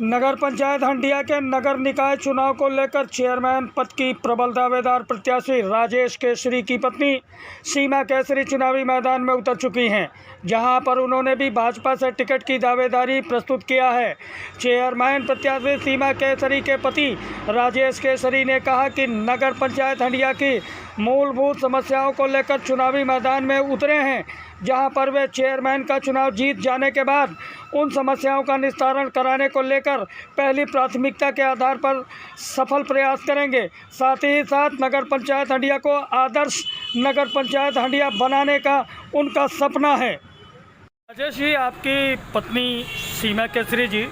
नगर पंचायत हंडिया के नगर निकाय चुनाव को लेकर चेयरमैन पद की प्रबल दावेदार प्रत्याशी राजेश केसरी की पत्नी सीमा केसरी चुनावी मैदान में उतर चुकी हैं, जहां पर उन्होंने भी भाजपा से टिकट की दावेदारी प्रस्तुत किया है। चेयरमैन प्रत्याशी सीमा केसरी के पति राजेश केसरी ने कहा कि नगर पंचायत हंडिया की मूलभूत समस्याओं को लेकर चुनावी मैदान में उतरे हैं, जहां पर वे चेयरमैन का चुनाव जीत जाने के बाद उन समस्याओं का निस्तारण कराने को लेकर पहली प्राथमिकता के आधार पर सफल प्रयास करेंगे। साथ ही साथ नगर पंचायत हंडिया को आदर्श नगर पंचायत हंडिया बनाने का उनका सपना है। राजेश जी, आपकी पत्नी सीमा केसरी जी,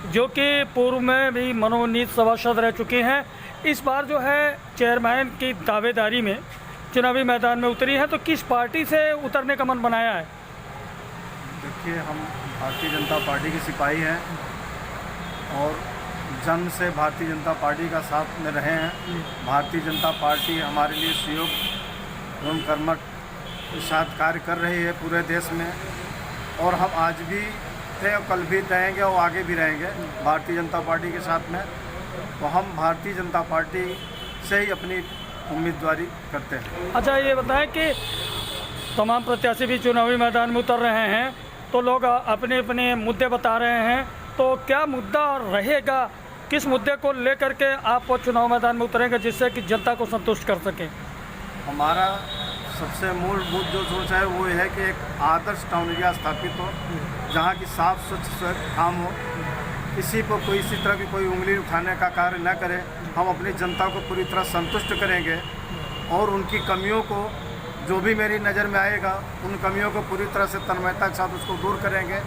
जो कि पूर्व में भी मनोनीत सभासद रह चुकी हैं, इस बार जो है चेयरमैन की दावेदारी में चुनावी मैदान में उतरी है, तो किस पार्टी से उतरने का मन बनाया है? देखिए, हम भारतीय जनता पार्टी के सिपाही हैं और जन्म से भारतीय जनता पार्टी का साथ में रहे हैं। भारतीय जनता पार्टी हमारे लिए सहयोग एवं कर्मठ के साथ कार्य कर रही है पूरे देश में, और हम आज भी थे और कल भी रहेंगे और आगे भी रहेंगे भारतीय जनता पार्टी के साथ में। तो हम भारतीय जनता पार्टी से ही अपनी उम्मीदवारी करते हैं। अच्छा, ये बताएं कि तमाम प्रत्याशी भी चुनावी मैदान में उतर रहे हैं, तो लोग अपने अपने मुद्दे बता रहे हैं, तो क्या मुद्दा रहेगा, किस मुद्दे को लेकर के आप चुनाव मैदान में उतरेंगे जिससे कि जनता को संतुष्ट कर सकें? हमारा सबसे मूलभूत जो सोच है वो है कि एक आदर्श टाउन एरिया स्थापित हो, जहाँ की साफ स्वच्छ काम हो, किसी को कोई इसी तरह की कोई उंगली उठाने का कार्य न करे। हम अपनी जनता को पूरी तरह संतुष्ट करेंगे और उनकी कमियों को, जो भी मेरी नज़र में आएगा, उन कमियों को पूरी तरह से तन्मयता के साथ उसको दूर करेंगे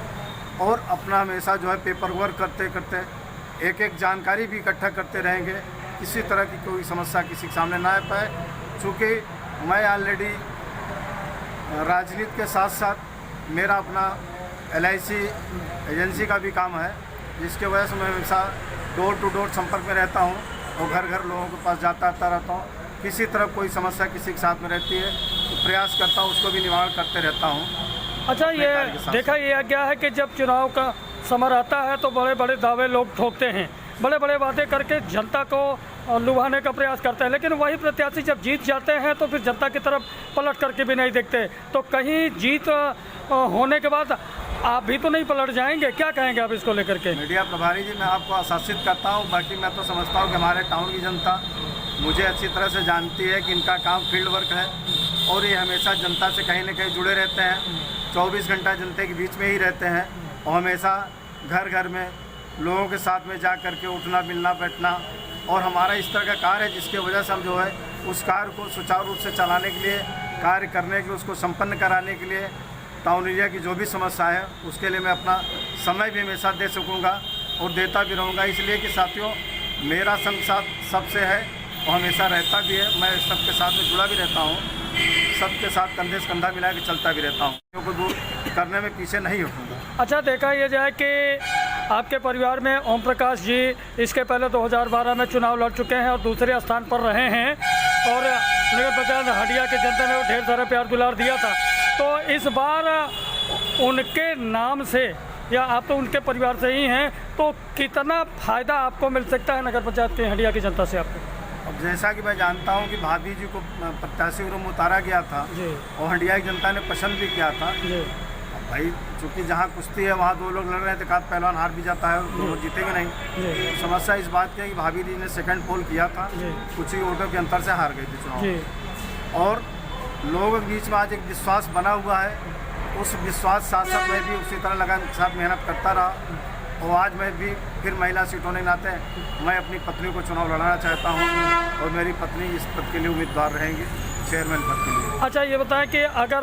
और अपना हमेशा जो है पेपर वर्क करते करते एक एक जानकारी भी इकट्ठा करते रहेंगे, किसी तरह की कोई समस्या किसी के सामने ना आ पाए। चूँकि मैं ऑलरेडी राजनीति के साथ साथ मेरा अपना LIC एजेंसी का भी काम है, जिसके वजह से मैं हमेशा डोर टू डोर संपर्क में रहता हूँ और घर घर लोगों के पास जाता आता रहता हूँ। किसी तरह कोई समस्या किसी के साथ में रहती है तो प्रयास करता हूँ, उसको भी निवारण करते रहता हूँ। अच्छा, ये देखा गया है कि जब चुनाव का समय आता है तो बड़े बड़े दावे लोग ठोकते हैं, बड़े बड़े वादे करके जनता को लुभाने का प्रयास करते हैं, लेकिन वही प्रत्याशी जब जीत जाते हैं तो फिर जनता की तरफ पलट करके भी नहीं देखते। तो कहीं जीत होने के बाद आप भी तो नहीं पलट जाएंगे? क्या कहेंगे आप इसको लेकर के? मीडिया प्रभारी जी, मैं आपको आश्वासित करता हूँ। बाकी मैं तो समझता हूँ कि हमारे टाउन की जनता मुझे अच्छी तरह से जानती है कि इनका काम फील्ड वर्क है और ये हमेशा जनता से कहीं न कहीं जुड़े रहते हैं, 24 घंटा जनता के बीच में ही रहते हैं और हमेशा घर घर में लोगों के साथ में जा कर के उठना मिलना बैठना, और हमारा इस तरह का कार्य है जिसकी वजह से हम जो है उस कार्य को सुचारू रूप से चलाने के लिए, कार्य करने के लिए, उसको संपन्न कराने के लिए, टाउन एरिया की जो भी समस्या है उसके लिए मैं अपना समय भी हमेशा दे सकूँगा और देता भी रहूँगा। इसलिए कि साथियों, मेरा संग साथ सबसे है और हमेशा रहता भी है। मैं सबके साथ में जुड़ा भी रहता हूँ, सबके साथ कंधे से कंधा मिला के चलता भी रहता हूँ, को दूर करने में पीछे नहीं हटूँगा। अच्छा, देखा यह जाए कि आपके परिवार में ओम प्रकाश जी इसके पहले 2012 में चुनाव लड़ चुके हैं और दूसरे स्थान पर रहे हैं, और नगर पंचायत हंडिया के जनता ने ढेर सारा प्यार दुलार दिया था। तो इस बार उनके नाम से, या आप तो उनके परिवार से ही हैं, तो कितना फ़ायदा आपको मिल सकता है नगर पंचायत के हंडिया की जनता से आपको? अब जैसा कि मैं जानता हूं कि भाभी जी को प्रत्याशी के रूप में उतारा गया था और हंडिया की जनता ने पसंद भी किया था। अब भाई, चूँकि जहां कुश्ती है वहां दो लोग लड़ रहे थे, एक आध पहलवान हार भी जाता है, दोनों जीतेंगे नहीं। समस्या इस बात की है कि भाभी जी ने सेकंड पोल किया था, कुछ ही वोटों के अंतर से हार गई थी चुनाव, और लोगों के बीच में आज एक विश्वास बना हुआ है। उस विश्वास साथ साथ मैं भी उसी तरह लगान के साथ मेहनत करता रहा, और आज मैं भी फिर महिला सीट होने के नाते मैं अपनी पत्नी को चुनाव लड़ाना चाहता हूं और मेरी पत्नी इस पद के लिए उम्मीदवार रहेंगी, चेयरमैन पद के लिए। अच्छा, ये बताएं कि अगर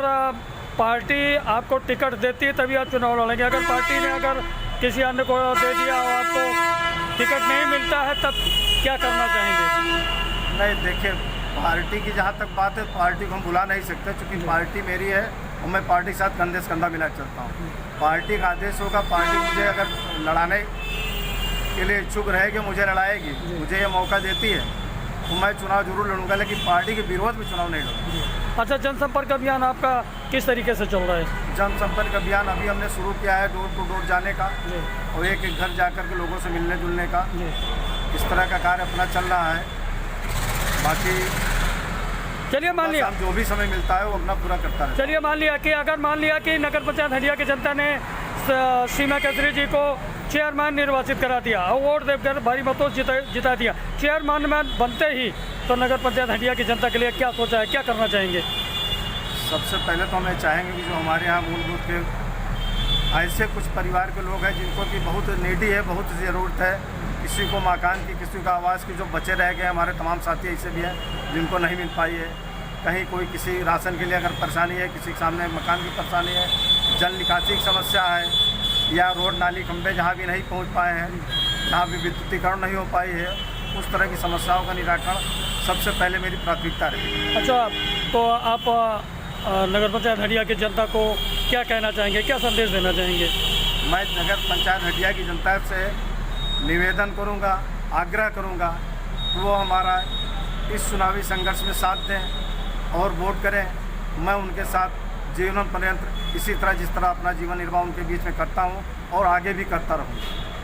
पार्टी आपको टिकट देती है तभी आप चुनाव लड़ेंगे, अगर पार्टी ने अगर किसी अन्य को दे दिया और आपको टिकट नहीं मिलता है तब क्या करना चाहेंगे? नहीं, देखिए, पार्टी की जहाँ तक बात है, पार्टी को हम बुला नहीं सकते, चूँकि पार्टी मेरी है और मैं पार्टी के साथ कंधे से कंधा मिला चलता हूँ। पार्टी का आदेश होगा, पार्टी मुझे अगर लड़ाने के लिए इच्छुक रहेगी, मुझे लड़ाएगी, मुझे ये मौका देती है तो मैं चुनाव जरूर लड़ूंगा, लेकिन पार्टी के विरोध में चुनाव नहीं लड़ूंगा। अच्छा, जनसंपर्क अभियान आपका किस तरीके से चल रहा है? जनसंपर्क अभियान अभी हमने शुरू किया है, डोर टू डोर जाने का जी और एक एक घर जाकर के लोगों से मिलने जुलने का, जी। इस तरह का कार्य अपना चल रहा है। बाकी चलिए मान लिया, हम जो भी समय मिलता है वो अपना पूरा करता है। चलिए मान लिया कि अगर मान लिया कि नगर पंचायत हंडिया की जनता ने सीमा केसरी जी को चेयरमैन निर्वाचित करा दिया और वोट देकर भारी मतों से जिता दिया, चेयरमैन बनते ही तो नगर पंचायत हंडिया की जनता के लिए क्या सोचा है, क्या करना चाहेंगे? सबसे पहले तो हमें चाहेंगे कि जो हमारे यहाँ मूलभूत के ऐसे कुछ परिवार के लोग हैं जिनको कि बहुत नीडी है, बहुत ज़रूरत है, किसी को मकान की, किसी को आवास की, जो बचे रह गए हमारे तमाम साथी ऐसे भी हैं जिनको नहीं मिल पाई है। कहीं कोई किसी राशन के लिए अगर परेशानी है, किसी के सामने मकान की परेशानी है, जल निकासी की समस्या है, या रोड नाली खंभे जहाँ भी नहीं पहुँच पाए हैं, जहाँ भी विद्युतीकरण नहीं हो पाई है, उस तरह की समस्याओं का निराकरण सबसे पहले मेरी प्राथमिकता रहेगी। अच्छा, तो आप नगर पंचायत हंडिया की जनता को क्या कहना चाहेंगे, क्या संदेश देना चाहेंगे? मैं नगर पंचायत हंडिया की जनता से निवेदन करूंगा, आग्रह करूंगा कि वो हमारा इस चुनावी संघर्ष में साथ दें और वोट करें। मैं उनके साथ जीवन पर्यंत इसी तरह जिस तरह अपना जीवन निर्वाह उनके बीच में करता हूं और आगे भी करता रहूँगा।